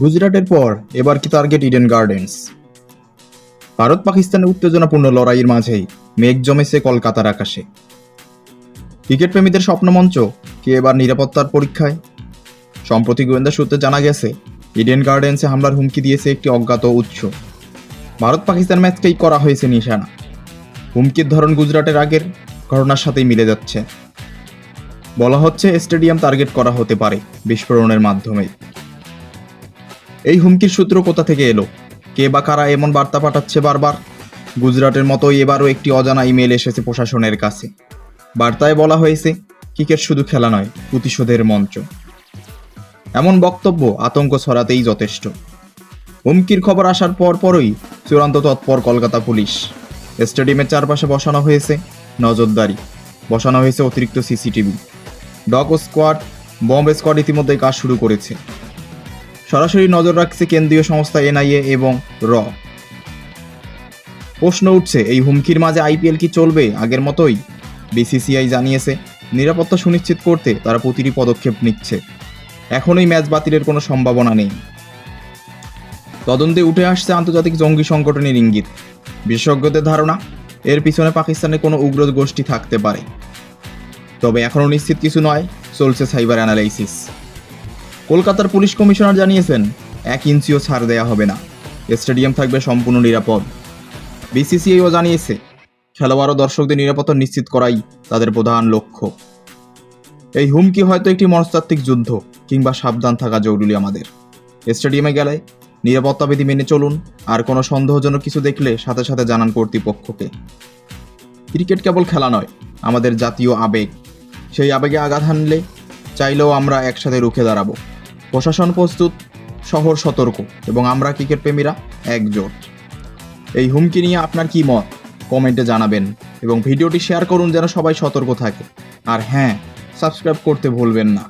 গুজরাটের পর এবার কি টার্গেট ইডেন গার্ডেন্স? ভারত পাকিস্তানের উত্তেজনাপূর্ণ লড়াইয়ের মাঝেই মেঘ জমেছে কলকাতার আকাশে। ক্রিকেট প্রেমীদের স্বপ্নমঞ্চ কি এবার নিরাপত্তার পরীক্ষায়? সম্প্রতি গোয়েন্দা সূত্রে জানা গেছে, ইডেন গার্ডেন্সে হামলার হুমকি দিয়েছে একটি অজ্ঞাত উৎস। ভারত পাকিস্তান ম্যাচকেই করা হয়েছে নিশানা। হুমকির ধরন গুজরাটের আগের ঘটনার সাথেই মিলে যাচ্ছে। বলা হচ্ছে স্টেডিয়াম টার্গেট করা হতে পারে বিস্ফোরণের মাধ্যমে। এই হুমকির সূত্র কোথা থেকে এলো? কে বা কারা এমন বার্তা পাঠাচ্ছে বারবার? গুজরাটের মতোই এবারও একটি অজানা ইমেল এসেছে প্রশাসনের কাছে। বার্তায় বলা হয়েছে, ক্রিকেট শুধু খেলা নয়, প্রতিশোধের মঞ্চ। এমন বক্তব্য আতঙ্ক ছড়াতেই যথেষ্ট। হুমকির খবর আসার পরই চূড়ান্ত তৎপর কলকাতা পুলিশ। স্টেডিয়ামের চারপাশে বসানো হয়েছে নজরদারি, বসানো হয়েছে অতিরিক্ত CCTV. Dog squad, bomb squad ইতিমধ্যেই কাজ শুরু করেছে। সরাসরি নজর রাখছে কেন্দ্রীয় সংস্থা এনআইএ এবং র। প্রশ্ন উঠছে, এই হুমকির মাঝে আইপিএল কি চলবে আগের মতোই? বিসিসিআই জানিয়েছে, নিরাপত্তা সুনিশ্চিত করতে তারা প্রতিটি পদক্ষেপ নিচ্ছে। এখনই ম্যাচ বাতিলের কোনো সম্ভাবনা নেই। তদন্তে উঠে আসছে আন্তর্জাতিক জঙ্গি সংগঠনের ইঙ্গিত। বিশেষজ্ঞদের ধারণা, এর পিছনে পাকিস্তানের কোনো উগ্র গোষ্ঠী থাকতে পারে। তবে এখনও নিশ্চিত কিছু নয়, চলছে সাইবার অ্যানালাইসিস। কলকাতার পুলিশ কমিশনার জানিয়েছেন, 1 ইঞ্চিও ছাড় দেয়া হবে না, স্টেডিয়াম থাকবে সম্পূর্ণ নিরাপদ। বিসিসিআইও জানিয়েছে, খেলোয়াড় ও দর্শকদের নিরাপত্তা নিশ্চিত করাই তাদের প্রধান লক্ষ্য। এই হুমকি হয়তো একটি মনস্তাত্ত্বিক যুদ্ধ, কিংবা সাবধান থাকা জরুরি আমাদের। স্টেডিয়ামে গেলে নিরাপত্তা বিধি মেনে চলুন, আর কোনো সন্দেহজনক কিছু দেখলে সাথে সাথে জানান কর্তৃপক্ষকে। ক্রিকেট কেবল খেলা নয়, আমাদের জাতীয় আবেগ। সেই আবেগে আঘাত হানলে চাইলেও আমরা একসাথে রুখে দাঁড়াবো। প্রশাসন প্রস্তুত, শহর সতর্ক, এবং আমরা ক্রিকেট প্রেমীরা একজোট। এই হুমকি নিয়ে আপনার কি মত? কমেন্টে জানাবেন এবং ভিডিওটি শেয়ার করুন যেন সবাই সতর্ক থাকে। আর হ্যাঁ, সাবস্ক্রাইব করতে ভুলবেন না।